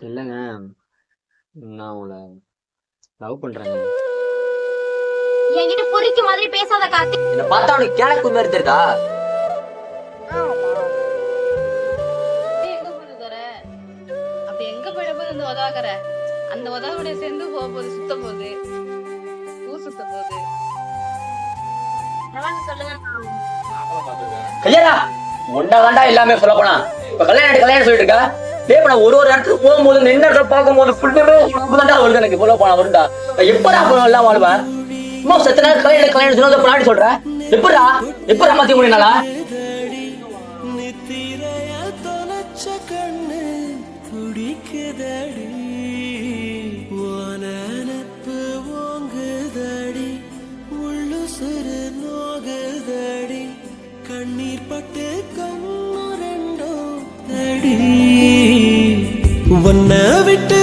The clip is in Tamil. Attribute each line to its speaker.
Speaker 1: இல்லைங்க, நான் உங்களை லவ் பண்றேங்க.
Speaker 2: என்கிட்ட பொறிக்க மாதிரி பேசாத கார்த்திக்.
Speaker 3: என்ன பார்த்தா உனக்கு கேனக்கு மாதிரி தெரியுதா?
Speaker 4: எங்க போகுது தர? அப்படி எங்க போயிட போகுது இந்த உதவாக்கற? அந்த உதவோட சேர்ந்து போக போகுது, சுத்த போகுது, ஊர் சுத்த போகுது.
Speaker 2: சொல்லுங்க.
Speaker 3: கல்யாணா ஒன்னாதான்டா எல்லாமே சொல்ல போனா. இப்ப கல்யாணம் சொல்லிட்டு இருக்கா? இப்ப நான் ஒரு இடத்துக்கு போகும்போது நின்ன இடத்துல பார்க்கும்போது ஃபுல்லுமே வருது. எனக்கு சொல்ல போனா வருண்டா. எப்படா எல்லாம் வாழ்வேன்? சும்மா செத்த நேரம் கல்யாணம் சொன்னதை பின்னாடி சொல்ற. எப்படா மாத்தி முடியினாலா?
Speaker 5: கண்ணீர் பட்டு கண்ணு ரெண்டோ ஒன்ன விட்டு